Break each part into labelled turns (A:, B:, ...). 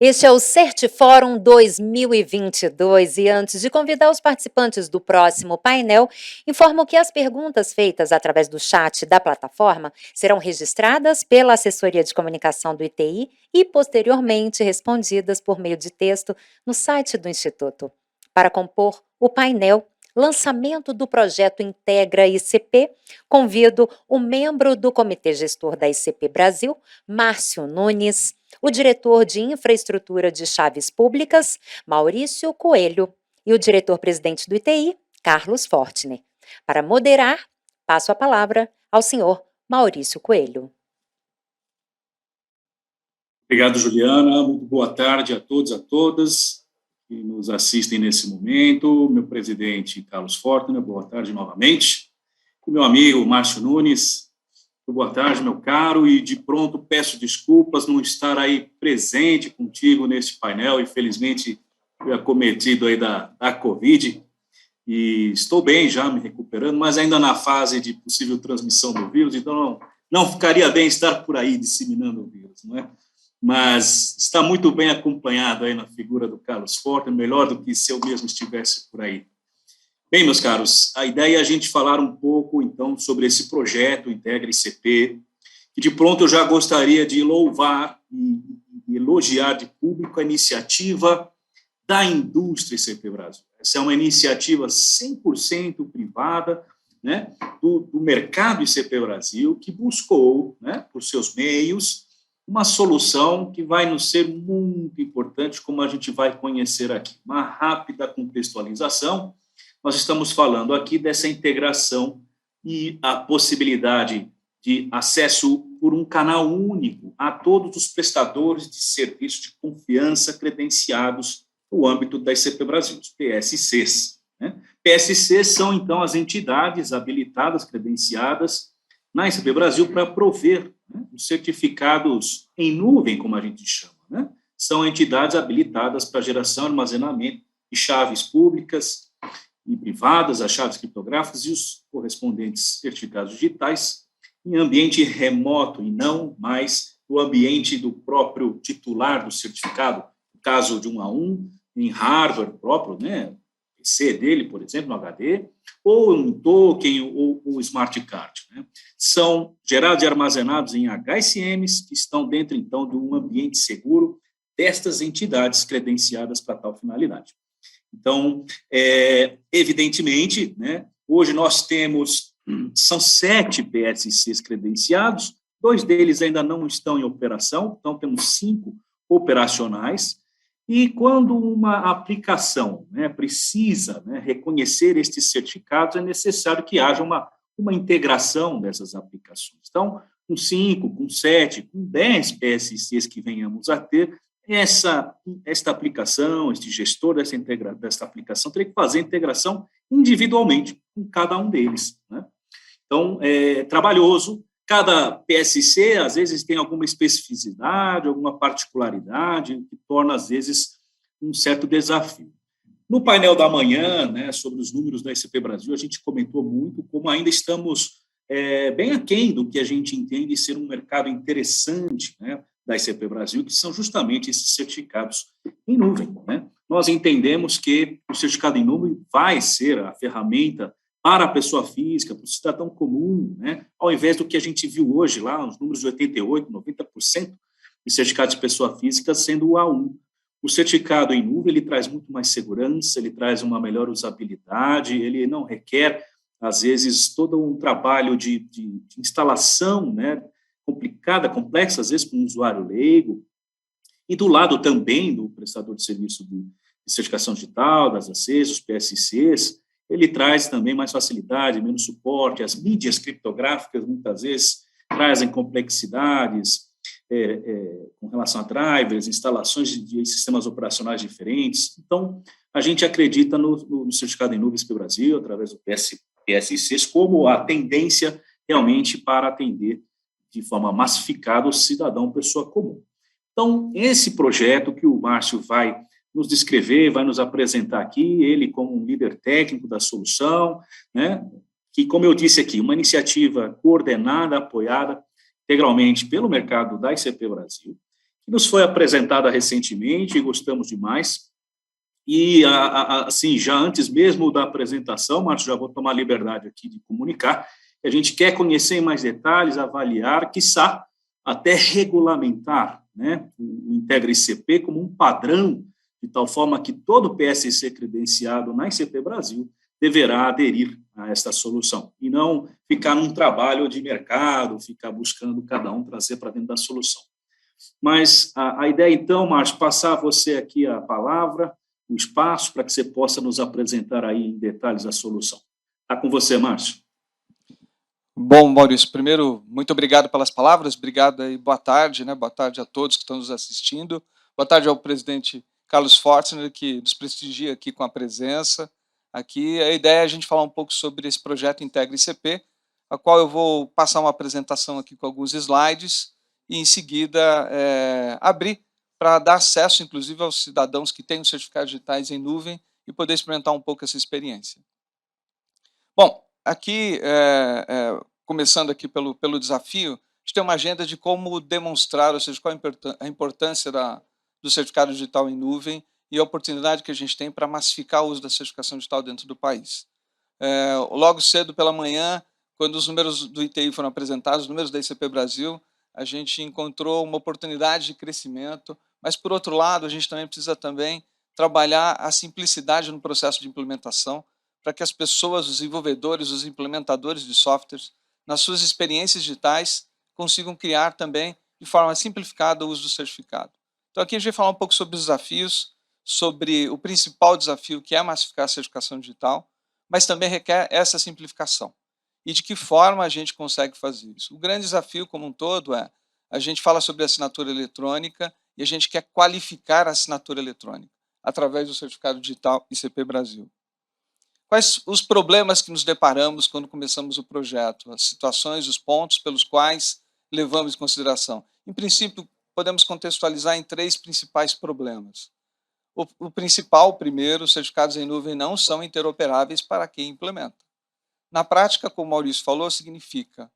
A: Este é o Certifórum 2022 e antes de convidar os participantes do próximo painel, informo que as perguntas feitas através do chat da plataforma serão registradas pela assessoria de comunicação do ITI e posteriormente respondidas por meio de texto no site do Instituto. Para compor o painel Lançamento do projeto Integra ICP, convido o membro do Comitê Gestor da ICP Brasil, Márcio Nunes, o diretor de Infraestrutura de Chaves Públicas, Maurício Coelho, e o diretor-presidente do ITI, Carlos Fortner. Para moderar, passo a palavra ao senhor Maurício Coelho.
B: Obrigado, Juliana. Muito boa tarde a todos e a todas que nos assistem nesse momento. Meu presidente, Carlos Fortner, boa tarde novamente. E meu amigo, Márcio Nunes, boa tarde, meu caro. E, de pronto, peço desculpas não estar aí presente contigo nesse painel. Infelizmente, fui acometido aí da Covid e estou bem já, me recuperando, mas ainda na fase de possível transmissão do vírus, então não ficaria bem estar por aí disseminando o vírus, não é? Mas está muito bem acompanhado aí na figura do Carlos Fortner, melhor do que se eu mesmo estivesse por aí. Bem, meus caros, a ideia é a gente falar um pouco, então, sobre esse projeto Integra ICP, que de pronto eu já gostaria de louvar e elogiar de público a iniciativa da indústria ICP Brasil. Essa é uma iniciativa 100% privada, né, do mercado ICP Brasil, que buscou, né, por seus meios, uma solução que vai nos ser muito importante, como a gente vai conhecer aqui. Uma rápida contextualização. Nós estamos falando aqui dessa integração e a possibilidade de acesso por um canal único a todos os prestadores de serviços de confiança credenciados no âmbito da ICP Brasil, os PSCs. Né? PSCs são, então, as entidades habilitadas, credenciadas na ICP Brasil para prover, né, os certificados em nuvem, como a gente chama. Né? São entidades habilitadas para geração e armazenamento de chaves públicas e privadas, as chaves criptográficas e os correspondentes certificados digitais em ambiente remoto e não mais no ambiente do próprio titular do certificado, no caso de 1 a 1, em hardware próprio, né, PC dele, por exemplo, no HD, ou um token ou smart card. Né? São gerados e armazenados em HSMs que estão dentro, então, de um ambiente seguro destas entidades credenciadas para tal finalidade. Então, evidentemente, né, hoje nós temos, são 7 PSCs credenciados, 2 deles ainda não estão em operação, então temos 5 operacionais. E quando uma aplicação, né, precisa, né, reconhecer estes certificados, é necessário que haja uma integração dessas aplicações. Então, com 5, com 7, com 10 PSCs que venhamos a ter, esta aplicação, este gestor dessa aplicação teria que fazer a integração individualmente com cada um deles. Né? Então, é trabalhoso. Cada PSC, às vezes, tem alguma especificidade, alguma particularidade, que torna, às vezes, um certo desafio. No painel da manhã, né, sobre os números da ICP Brasil, a gente comentou muito como ainda estamos bem aquém do que a gente entende ser um mercado interessante, né, da ICP Brasil, que são justamente esses certificados em nuvem. Né? Nós entendemos que o certificado em nuvem vai ser a ferramenta para a pessoa física, para o cidadão comum, né? Ao invés do que a gente viu hoje lá, os números de 88%, 90% de certificados de pessoa física sendo o A1. O certificado em nuvem, ele traz muito mais segurança, ele traz uma melhor usabilidade, ele não requer, às vezes, todo um trabalho de instalação, né, complicada, complexa, às vezes, para um usuário leigo. E do lado também do prestador de serviço de certificação digital, das ACs, os PSCs, ele traz também mais facilidade, menos suporte. As mídias criptográficas, muitas vezes, trazem complexidades com relação a drivers, instalações de sistemas operacionais diferentes. Então, a gente acredita no certificado em nuvens do Brasil, através do PSCs, como a tendência realmente para atender de forma massificada o cidadão, pessoa comum. Então, esse projeto que o Márcio vai nos descrever, vai nos apresentar aqui, ele como um líder técnico da solução, né, que, como eu disse aqui, uma iniciativa coordenada, apoiada integralmente pelo mercado da ICP Brasil, que nos foi apresentada recentemente e gostamos demais. E, assim, já antes mesmo da apresentação, Márcio, já vou tomar a liberdade aqui de comunicar, que a gente quer conhecer em mais detalhes, avaliar, quiçá até regulamentar, né, o Integra ICP como um padrão, de tal forma que todo PSC credenciado na ICP Brasil deverá aderir a esta solução, e não ficar num trabalho de mercado, ficar buscando cada um trazer para dentro da solução. Mas a ideia, então, Márcio, passar a você aqui a palavra, o espaço, para que você possa nos apresentar aí em detalhes a solução. Está com você, Márcio.
C: Bom, Maurício, primeiro, muito obrigado pelas palavras, obrigado e boa tarde, né? Boa tarde a todos que estão nos assistindo. Boa tarde ao presidente Carlos Fortner, que nos prestigia aqui com a presença. Aqui a ideia é a gente falar um pouco sobre esse projeto Integra ICP, a qual eu vou passar uma apresentação aqui com alguns slides e, em seguida, abrir para dar acesso, inclusive, aos cidadãos que têm os certificados digitais em nuvem e poder experimentar um pouco essa experiência. Bom, aqui, começando aqui pelo desafio, a gente tem uma agenda de como demonstrar, ou seja, qual a importância do certificado digital em nuvem e a oportunidade que a gente tem para massificar o uso da certificação digital dentro do país. Logo cedo pela manhã, quando os números do ITI foram apresentados, os números da ICP Brasil, a gente encontrou uma oportunidade de crescimento, mas, por outro lado, a gente também precisa trabalhar a simplicidade no processo de implementação, para que as pessoas, os desenvolvedores, os implementadores de softwares, nas suas experiências digitais, consigam criar também, de forma simplificada, o uso do certificado. Então, aqui a gente vai falar um pouco sobre os desafios, sobre o principal desafio, que é massificar a certificação digital, mas também requer essa simplificação. E de que forma a gente consegue fazer isso? O grande desafio como um todo a gente fala sobre assinatura eletrônica e a gente quer qualificar a assinatura eletrônica através do certificado digital ICP Brasil. Quais os problemas que nos deparamos quando começamos o projeto, as situações, os pontos pelos quais levamos em consideração? Em princípio, podemos contextualizar em 3 principais problemas. O principal, primeiro, os certificados em nuvem não são interoperáveis para quem implementa. Na prática, como o Maurício falou, significa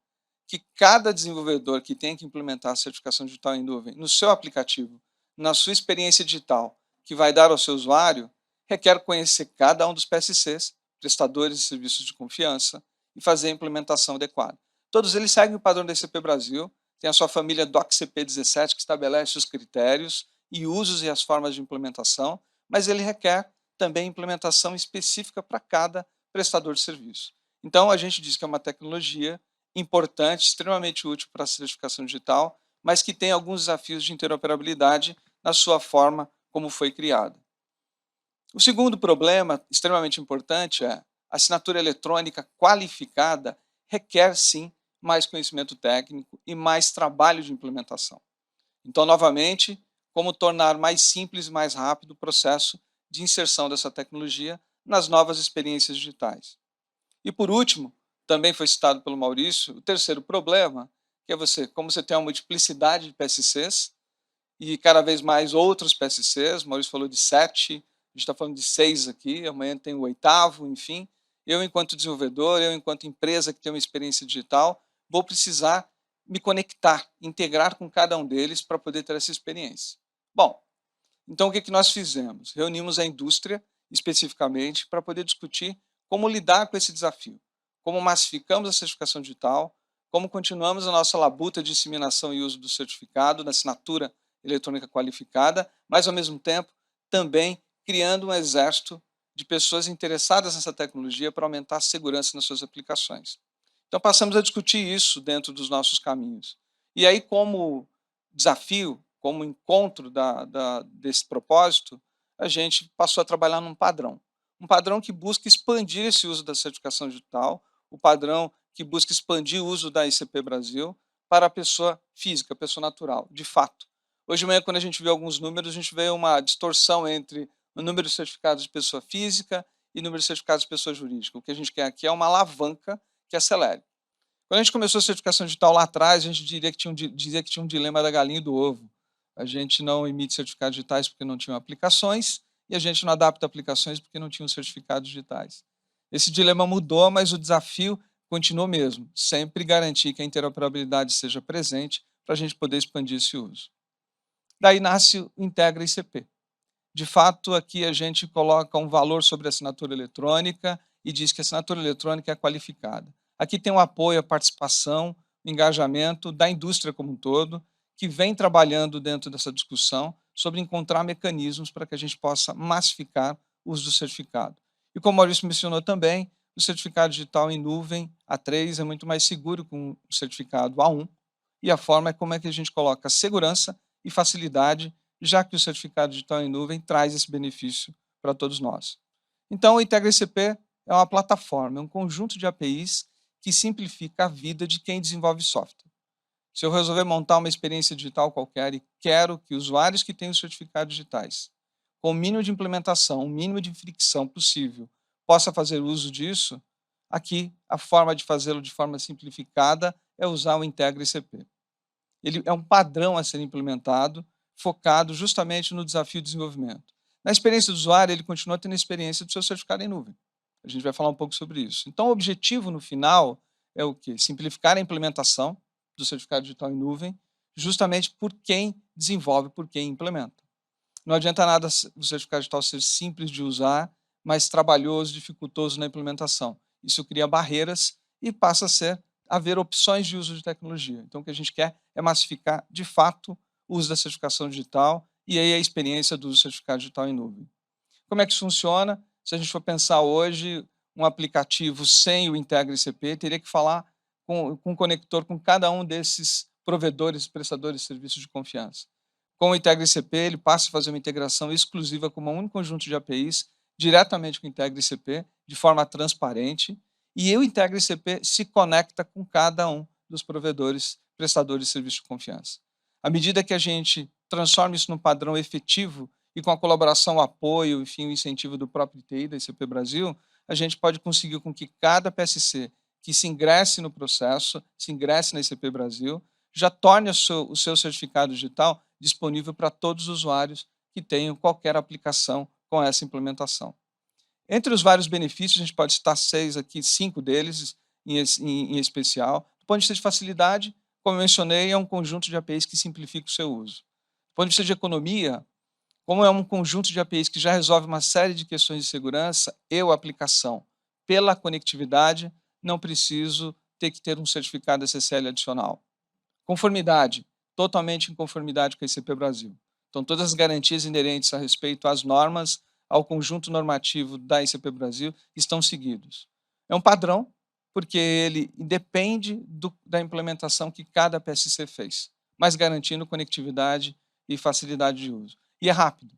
C: que cada desenvolvedor que tem que implementar a certificação digital em nuvem no seu aplicativo, na sua experiência digital, que vai dar ao seu usuário, requer conhecer cada um dos PSCs, prestadores de serviços de confiança, e fazer a implementação adequada. Todos eles seguem o padrão da ICP Brasil, tem a sua família DocCP 17, que estabelece os critérios e usos e as formas de implementação, mas ele requer também implementação específica para cada prestador de serviço. Então, a gente diz que é uma tecnologia importante, extremamente útil para a certificação digital, mas que tem alguns desafios de interoperabilidade na sua forma como foi criada. O segundo problema, extremamente importante, a assinatura eletrônica qualificada requer, sim, mais conhecimento técnico e mais trabalho de implementação. Então, novamente, como tornar mais simples e mais rápido o processo de inserção dessa tecnologia nas novas experiências digitais. E, por último, também foi citado pelo Maurício, o terceiro problema, que é como você tem uma multiplicidade de PSCs e cada vez mais outros PSCs, o Maurício falou de 7, a gente está falando de 6 aqui, amanhã tem o 8º, enfim. Eu, enquanto desenvolvedor, eu, enquanto empresa que tem uma experiência digital, vou precisar me conectar, integrar com cada um deles para poder ter essa experiência. Bom, então o que nós fizemos? Reunimos a indústria, especificamente, para poder discutir como lidar com esse desafio, como massificamos a certificação digital, como continuamos a nossa labuta de disseminação e uso do certificado, da assinatura eletrônica qualificada, mas, ao mesmo tempo, também criando um exército de pessoas interessadas nessa tecnologia para aumentar a segurança nas suas aplicações. Então, passamos a discutir isso dentro dos nossos caminhos. E aí, como desafio, como encontro desse propósito, a gente passou a trabalhar num padrão. Um padrão que busca expandir esse uso da certificação digital, o padrão que busca expandir o uso da ICP Brasil para a pessoa física, a pessoa natural, de fato. Hoje de manhã, quando a gente vê alguns números, a gente vê uma distorção entre o número de certificados de pessoa física e o número de certificados de pessoa jurídica. O que a gente quer aqui é uma alavanca que acelere. Quando a gente começou a certificação digital lá atrás, a gente dizia que tinha um dilema da galinha e do ovo. A gente não emite certificados digitais porque não tinham aplicações, e a gente não adapta aplicações porque não tinham certificados digitais. Esse dilema mudou, mas o desafio continua o mesmo, sempre garantir que a interoperabilidade seja presente para a gente poder expandir esse uso. Daí nasce o Integra ICP. De fato, aqui a gente coloca um valor sobre a assinatura eletrônica e diz que a assinatura eletrônica é qualificada. Aqui tem o apoio, a participação, o engajamento da indústria como um todo, que vem trabalhando dentro dessa discussão sobre encontrar mecanismos para que a gente possa massificar o uso do certificado. E como o Maurício mencionou também, o certificado digital em nuvem A3 é muito mais seguro que o certificado A1, e a forma é como é que a gente coloca segurança e facilidade, já que o certificado digital em nuvem traz esse benefício para todos nós. Então, o Integra ICP é uma plataforma, é um conjunto de APIs que simplifica a vida de quem desenvolve software. Se eu resolver montar uma experiência digital qualquer e quero que usuários que têm os certificados digitais, com o mínimo de implementação, o mínimo de fricção possível, possa fazer uso disso, aqui a forma de fazê-lo de forma simplificada é usar o Integra ICP. Ele é um padrão a ser implementado, focado justamente no desafio de desenvolvimento. Na experiência do usuário, ele continua tendo a experiência do seu certificado em nuvem. A gente vai falar um pouco sobre isso. Então, o objetivo no final é o quê? Simplificar a implementação do certificado digital em nuvem, justamente por quem desenvolve, por quem implementa. Não adianta nada o certificado digital ser simples de usar, mas trabalhoso, dificultoso na implementação. Isso cria barreiras e passa a haver opções de uso de tecnologia. Então, o que a gente quer é massificar, de fato, o uso da certificação digital e aí a experiência do uso do certificado digital em nuvem. Como é que isso funciona? Se a gente for pensar hoje, um aplicativo sem o Integra ICP teria que falar com um conector com cada um desses provedores, prestadores de serviços de confiança. Com o Integra ICP, ele passa a fazer uma integração exclusiva com um único conjunto de APIs, diretamente com o Integra ICP, de forma transparente, e o Integra ICP se conecta com cada um dos provedores, prestadores de serviço de confiança. À medida que a gente transforma isso num padrão efetivo e com a colaboração, o apoio, enfim, o incentivo do próprio TI, da ICP Brasil, a gente pode conseguir com que cada PSC que se ingresse no processo, se ingresse na ICP Brasil, já torne o seu certificado digital disponível para todos os usuários que tenham qualquer aplicação com essa implementação. Entre os vários benefícios, a gente pode citar 6 aqui, 5 deles em especial. Do ponto de vista de facilidade, como eu mencionei, é um conjunto de APIs que simplifica o seu uso. Do ponto de vista de economia, como é um conjunto de APIs que já resolve uma série de questões de segurança, eu, aplicação, pela conectividade, não preciso ter que ter um certificado SSL adicional. Conformidade, totalmente em conformidade com a ICP Brasil. Então, todas as garantias inerentes a respeito às normas, ao conjunto normativo da ICP Brasil, estão seguidos. É um padrão, porque ele depende da implementação que cada PSC fez, mas garantindo conectividade e facilidade de uso. E é rápido.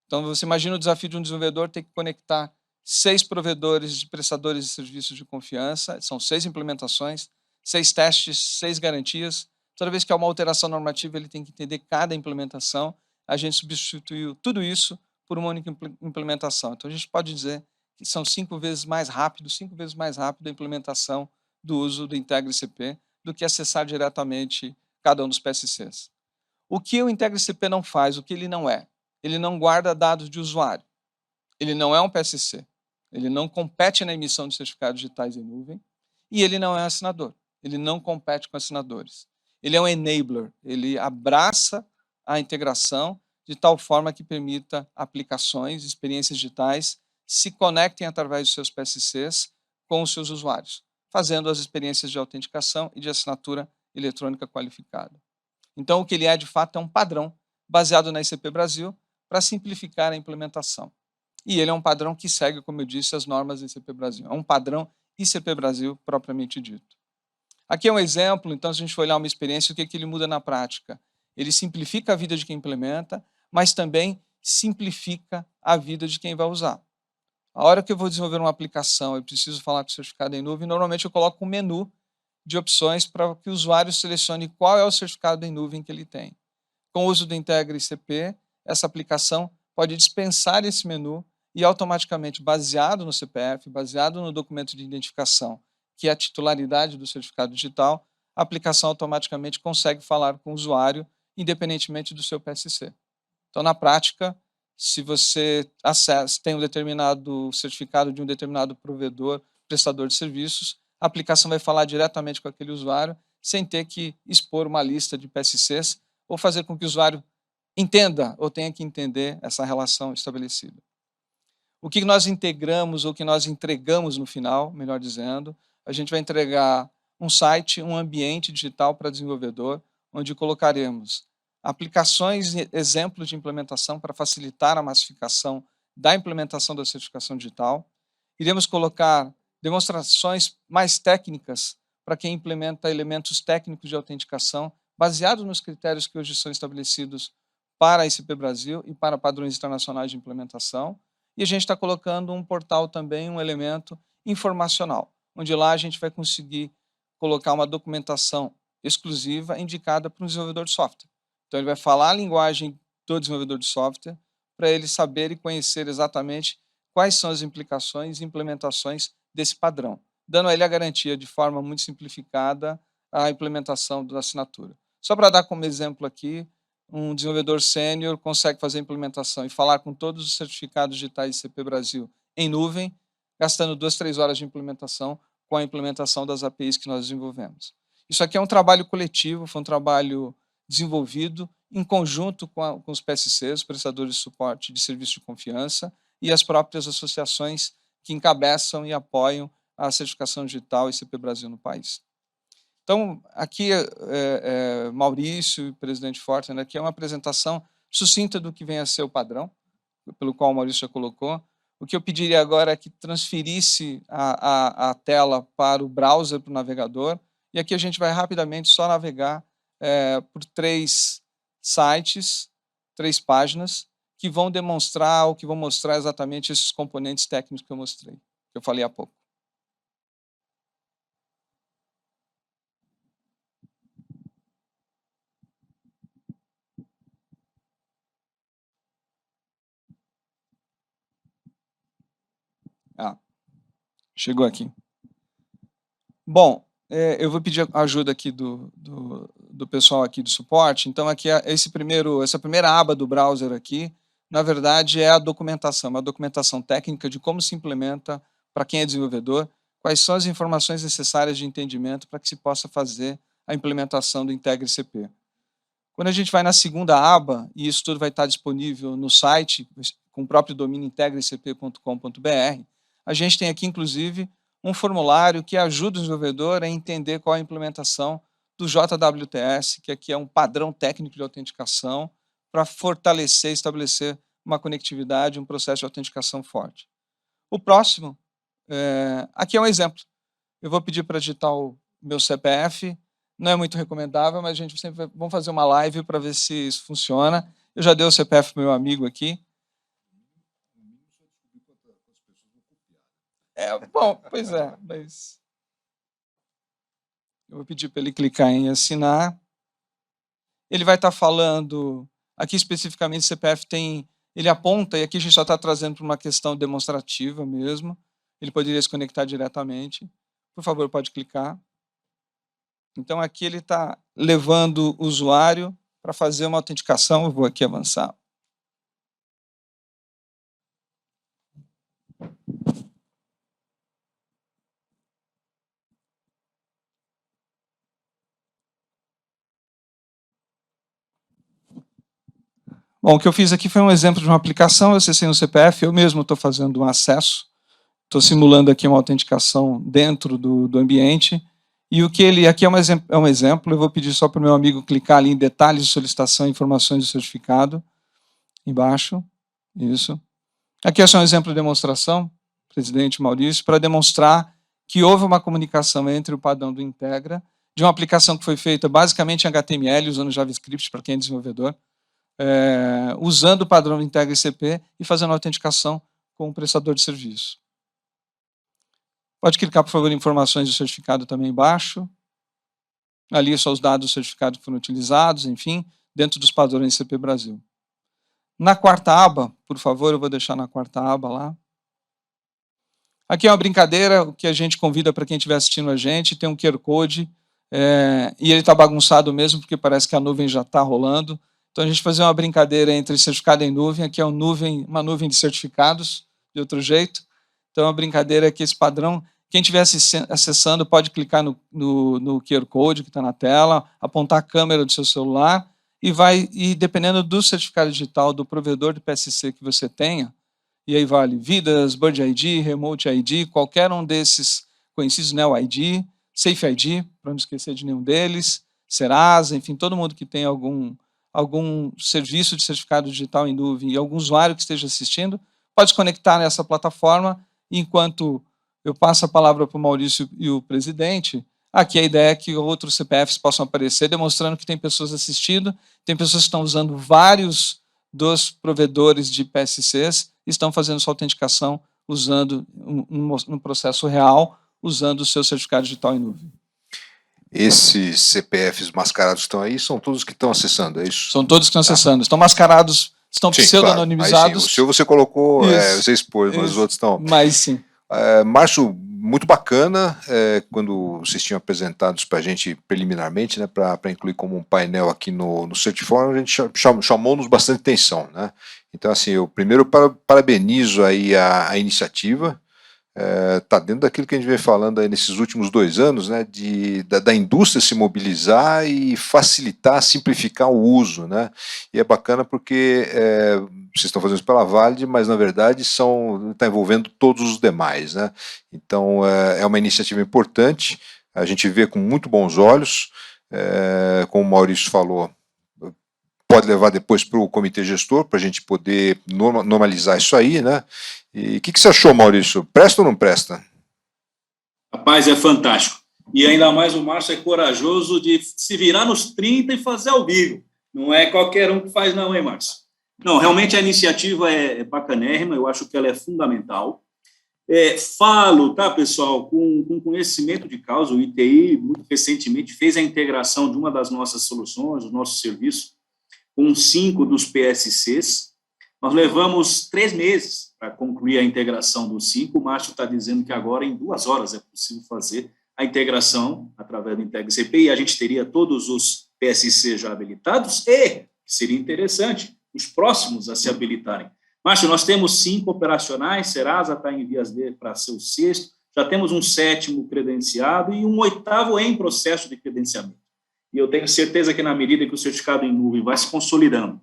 C: Então, você imagina o desafio de um desenvolvedor ter que conectar 6 provedores de prestadores de serviços de confiança, são 6 implementações, 6 testes, 6 garantias. Toda vez que há uma alteração normativa, ele tem que entender cada implementação. A gente substituiu tudo isso por uma única implementação. Então, a gente pode dizer que são 5 vezes mais rápido a implementação do uso do Integra ICP do que acessar diretamente cada um dos PSCs. O que o Integra ICP não faz, o que ele não é? Ele não guarda dados de usuário. Ele não é um PSC. Ele não compete na emissão de certificados digitais em nuvem e ele não é assinador. Ele não compete com assinadores. Ele é um enabler. Ele abraça a integração de tal forma que permita aplicações, experiências digitais se conectem através dos seus PSCs com os seus usuários, fazendo as experiências de autenticação e de assinatura eletrônica qualificada. Então, o que ele é, de fato, é um padrão baseado na ICP Brasil para simplificar a implementação. E ele é um padrão que segue, como eu disse, as normas da ICP Brasil. É um padrão ICP Brasil propriamente dito. Aqui é um exemplo, então, se a gente for olhar uma experiência, o que ele muda na prática? Ele simplifica a vida de quem implementa, mas também simplifica a vida de quem vai usar. A hora que eu vou desenvolver uma aplicação, eu preciso falar com o certificado em nuvem, normalmente eu coloco um menu de opções para que o usuário selecione qual é o certificado em nuvem que ele tem. Com o uso do Integra ICP, essa aplicação pode dispensar esse menu e automaticamente, baseado no CPF, baseado no documento de identificação, que é a titularidade do certificado digital, a aplicação automaticamente consegue falar com o usuário, independentemente do seu PSC. Então, na prática, se você tem um determinado certificado de um determinado provedor, prestador de serviços, a aplicação vai falar diretamente com aquele usuário, sem ter que expor uma lista de PSCs ou fazer com que o usuário entenda ou tenha que entender essa relação estabelecida. O que nós integramos ou que nós entregamos no final, melhor dizendo, a gente vai entregar um site, um ambiente digital para desenvolvedor, onde colocaremos aplicações e exemplos de implementação para facilitar a massificação da implementação da certificação digital. Iremos colocar demonstrações mais técnicas para quem implementa elementos técnicos de autenticação, baseados nos critérios que hoje são estabelecidos para a ICP Brasil e para padrões internacionais de implementação. E a gente está colocando um portal também, um elemento informacional, onde lá a gente vai conseguir colocar uma documentação exclusiva indicada para um desenvolvedor de software. Então, ele vai falar a linguagem do desenvolvedor de software para ele saber e conhecer exatamente quais são as implicações e implementações desse padrão, dando a ele a garantia, de forma muito simplificada, a implementação da assinatura. Só para dar como exemplo aqui, um desenvolvedor sênior consegue fazer a implementação e falar com todos os certificados digitais ICP Brasil em nuvem, gastando 2, 3 horas de implementação com a implementação das APIs que nós desenvolvemos. Isso aqui é um trabalho coletivo, foi um trabalho desenvolvido em conjunto com os PSCs, prestadores de suporte de serviço de confiança, e as próprias associações que encabeçam e apoiam a certificação digital ICP Brasil no país. Então, aqui, Maurício, presidente Fortner, aqui é uma apresentação sucinta do que vem a ser o padrão, pelo qual o Maurício já colocou. O que eu pediria agora é que transferisse a tela para o browser, para o navegador, e aqui a gente vai rapidamente só navegar por 3 sites, 3 páginas, que vão demonstrar ou que vão mostrar exatamente esses componentes técnicos que eu mostrei, que eu falei há pouco. Chegou aqui. Bom, eu vou pedir a ajuda aqui do pessoal aqui do suporte. Então, aqui essa primeira aba do browser aqui, na verdade, é a documentação, uma documentação técnica de como se implementa para quem é desenvolvedor, quais são as informações necessárias de entendimento para que se possa fazer a implementação do Integre ICP. Quando a gente vai na segunda aba, e isso tudo vai estar disponível no site, com o próprio domínio integrecp.com.br, a gente tem aqui, inclusive, um formulário que ajuda o desenvolvedor a entender qual é a implementação do JWTS, que aqui é um padrão técnico de autenticação para fortalecer e estabelecer uma conectividade, um processo de autenticação forte. O próximo, aqui é um exemplo. Eu vou pedir para digitar o meu CPF, não é muito recomendável, mas a gente sempre vamos fazer uma live para ver se isso funciona. Eu já dei o CPF para o meu amigo aqui. Bom, pois é, mas eu vou pedir para ele clicar em assinar. Ele vai estar falando, aqui especificamente o CPF ele aponta, e aqui a gente só está trazendo para uma questão demonstrativa mesmo, ele poderia se conectar diretamente. Por favor, pode clicar. Então, aqui ele está levando o usuário para fazer uma autenticação. Eu vou aqui avançar. Bom, o que eu fiz aqui foi um exemplo de uma aplicação, eu acessei no CPF, eu mesmo estou fazendo um acesso, estou simulando aqui uma autenticação dentro do ambiente, e o que ele, aqui é um exemplo, eu vou pedir só para o meu amigo clicar ali em detalhes de solicitação e informações do certificado, embaixo, isso. Aqui é só um exemplo de demonstração, presidente Maurício, para demonstrar que houve uma comunicação entre o padrão do Integra, de uma aplicação que foi feita basicamente em HTML, usando JavaScript para quem é desenvolvedor, usando o padrão do Integra ICP e fazendo a autenticação com o prestador de serviço. Pode clicar, por favor, em informações do certificado também embaixo. Ali só os dados do certificado que foram utilizados, enfim, dentro dos padrões ICP Brasil. Na quarta aba, por favor, eu vou deixar na quarta aba lá. Aqui é uma brincadeira, o que a gente convida para quem estiver assistindo a gente, tem um QR Code, e ele está bagunçado mesmo, porque parece que a nuvem já está rolando. Então, a gente fazer uma brincadeira entre certificado em nuvem, aqui é uma nuvem de certificados, de outro jeito. Então, a brincadeira é que esse padrão, quem estiver acessando pode clicar no QR Code que está na tela, apontar a câmera do seu celular, e dependendo do certificado digital do provedor de PSC que você tenha, e aí vale Vidas, Bird ID, Remote ID, qualquer um desses conhecidos, Neo ID, Safe ID, para não esquecer de nenhum deles, Serasa, enfim, todo mundo que tem algum serviço de certificado digital em nuvem e algum usuário que esteja assistindo, pode se conectar nessa plataforma, e enquanto eu passo a palavra para o Maurício e o presidente, aqui a ideia é que outros CPFs possam aparecer, demonstrando que tem pessoas assistindo, tem pessoas que estão usando vários dos provedores de PSCs, estão fazendo sua autenticação usando um processo real, usando o seu certificado digital em nuvem.
D: Esses CPFs mascarados que estão aí são todos que estão acessando, é isso?
C: São todos que estão acessando. Estão mascarados, estão pseudo-anonimizados.
D: Claro. O seu você colocou, você expôs, mas os outros estão...
C: Mas sim.
D: Márcio, muito bacana, quando vocês tinham apresentados para a gente preliminarmente, né, para incluir como um painel aqui no Certiforum, a gente chamou-nos bastante atenção, né? Então, assim, eu primeiro parabenizo aí a iniciativa. Está dentro daquilo que a gente vem falando aí nesses últimos 2 anos, né, da indústria se mobilizar e facilitar, simplificar o uso, né, e é bacana porque vocês estão fazendo isso pela Valid, mas na verdade está envolvendo todos os demais, né, então é uma iniciativa importante, a gente vê com muito bons olhos, como o Maurício falou, pode levar depois para o comitê gestor, para a gente poder normalizar isso aí, né? E o que você achou, Maurício? Presta ou não presta?
B: Rapaz, é fantástico. E ainda mais o Márcio é corajoso de se virar nos 30 e fazer ao vivo. Não é qualquer um que faz não, hein, Márcio? Não, realmente a iniciativa é bacanérrima, eu acho que ela é fundamental. Falo, tá, pessoal, com conhecimento de causa, o ITI, muito recentemente, fez a integração de uma das nossas soluções, o nosso serviço, com 5 dos PSCs. Nós levamos 3 meses para concluir a integração dos 5. O Márcio está dizendo que agora, em 2 horas, é possível fazer a integração através do IntegraCP, e a gente teria todos os PSC já habilitados, e seria interessante os próximos a se habilitarem. Márcio, nós temos 5 operacionais, Serasa está em vias para ser o 6º, já temos um 7º credenciado e um 8º em processo de credenciamento. E eu tenho certeza que, na medida que o certificado em nuvem vai se consolidando,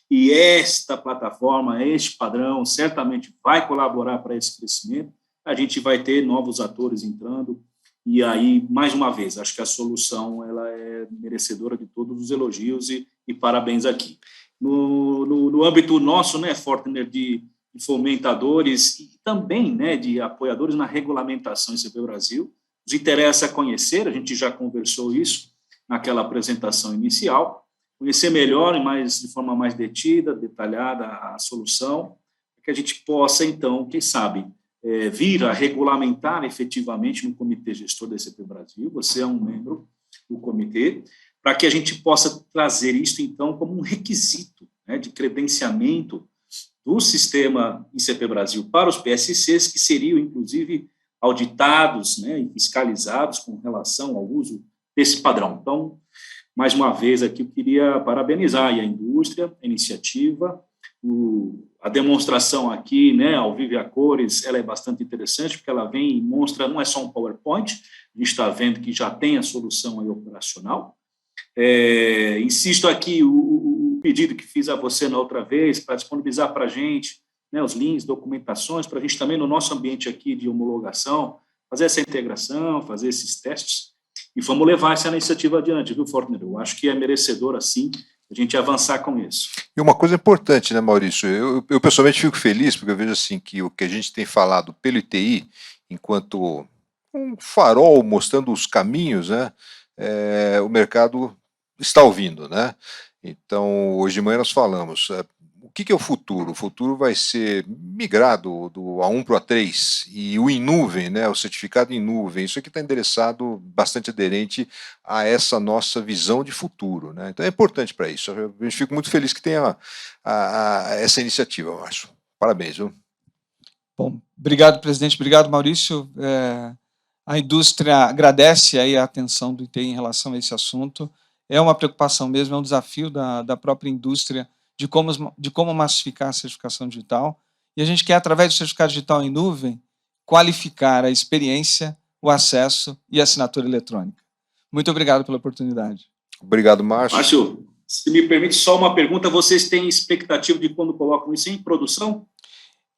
B: e esta plataforma, este padrão, certamente vai colaborar para esse crescimento, a gente vai ter novos atores entrando, e aí, mais uma vez, acho que a solução ela é merecedora de todos os elogios e parabéns aqui. No âmbito nosso, né, Fortner, de fomentadores e também, né, de apoiadores na regulamentação em CP Brasil, nos interessa conhecer, a gente já conversou isso naquela apresentação inicial, conhecer melhor e de forma mais detida, detalhada a solução, para que a gente possa, então, quem sabe, vir a regulamentar efetivamente no Comitê Gestor da CP Brasil, você é um membro do comitê, para que a gente possa trazer isso, então, como um requisito, né, de credenciamento do sistema ICP Brasil para os PSCs, que seriam, inclusive, auditados, né, e fiscalizados com relação ao uso desse padrão. Então, mais uma vez aqui, eu queria parabenizar a indústria, a iniciativa, a demonstração aqui, né, ao vivo e a cores, ela é bastante interessante, porque ela vem e mostra, não é só um PowerPoint, a gente está vendo que já tem a solução aí operacional. Insisto aqui, o pedido que fiz a você na outra vez, para disponibilizar para a gente, né, os links, documentações, para a gente também, no nosso ambiente aqui de homologação, fazer essa integração, fazer esses testes, e vamos levar essa iniciativa adiante, viu, Fortner? Eu acho que é merecedor, assim, a gente avançar com isso.
D: E uma coisa importante, né, Maurício? Eu pessoalmente fico feliz, porque eu vejo assim que o que a gente tem falado pelo ITI, enquanto um farol mostrando os caminhos, né, o mercado está ouvindo, né? Então, hoje de manhã nós falamos, o que é o futuro? O futuro vai ser migrado do A1 para o A3, e o em nuvem, né, o certificado em nuvem, isso aqui está endereçado, bastante aderente a essa nossa visão de futuro, né? Então é importante para isso. Eu fico muito feliz que tenha essa iniciativa, Márcio. Parabéns, viu?
C: Bom, obrigado, presidente, obrigado, Maurício. A indústria agradece aí a atenção do ITI em relação a esse assunto. É uma preocupação mesmo, é um desafio da própria indústria de como massificar a certificação digital. E a gente quer, através do certificado digital em nuvem, qualificar a experiência, o acesso e a assinatura eletrônica. Muito obrigado pela oportunidade.
D: Obrigado, Márcio.
B: Márcio, Se me permite só uma pergunta, vocês têm expectativa de quando colocam isso em produção?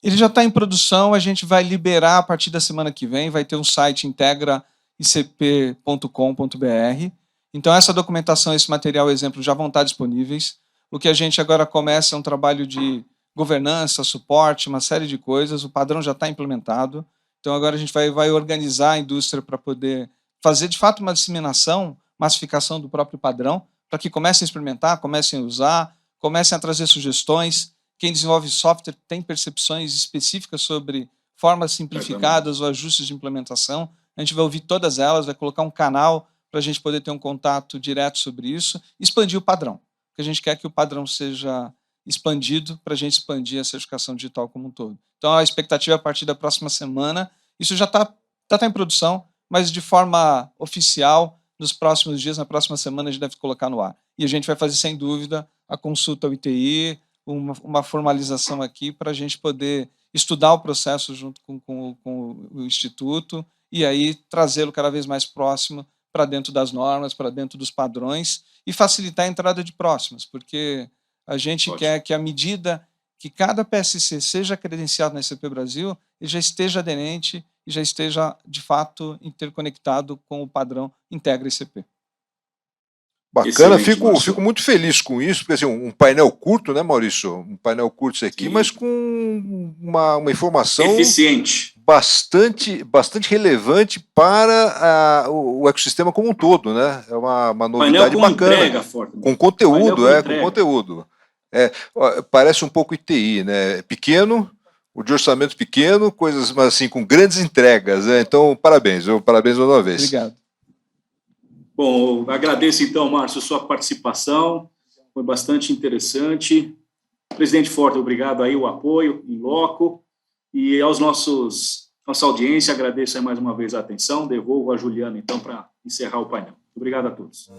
C: Ele já está em produção, a gente vai liberar a partir da semana que vem, vai ter um site integraicp.com.br. Então, essa documentação, esse material, exemplo, já vão estar disponíveis. O que a gente agora começa é um trabalho de governança, suporte, uma série de coisas. O padrão já está implementado. Então, agora a gente vai organizar a indústria para poder fazer, de fato, uma disseminação, massificação do próprio padrão, para que comecem a experimentar, comecem a usar, comecem a trazer sugestões. Quem desenvolve software tem percepções específicas sobre formas simplificadas ou ajustes de implementação. A gente vai ouvir todas elas, vai colocar um canal para a gente poder ter um contato direto sobre isso, expandir o padrão. Porque a gente quer que o padrão seja expandido para a gente expandir a certificação digital como um todo. Então, a expectativa é a partir da próxima semana. Isso já está em produção, mas de forma oficial, nos próximos dias, na próxima semana, a gente deve colocar no ar. E a gente vai fazer, sem dúvida, a consulta ao ITI, uma formalização aqui para a gente poder estudar o processo junto com o Instituto e aí trazê-lo cada vez mais próximo para dentro das normas, para dentro dos padrões e facilitar a entrada de próximas, porque a gente quer que, à medida que cada PSC seja credenciado na SCP Brasil, ele já esteja aderente e já esteja, de fato, interconectado com o padrão Integra ICP.
D: Bacana, fico muito feliz com isso, porque assim, um painel curto, né, Maurício? Um painel curto isso aqui, mas com uma informação
B: eficiente,
D: bastante relevante para o ecossistema como um todo, né? É uma novidade bacana.
B: Entrega,
D: com conteúdo, com conteúdo. Parece um pouco ITI, né? Pequeno, o de orçamento pequeno, coisas mas assim com grandes entregas, né? Então, parabéns mais uma vez.
C: Obrigado.
B: Bom, agradeço então, Márcio, sua participação, foi bastante interessante. Presidente Forte, obrigado aí o apoio em loco, e aos nossa audiência, agradeço aí mais uma vez a atenção, devolvo a Juliana então para encerrar o painel. Obrigado a todos.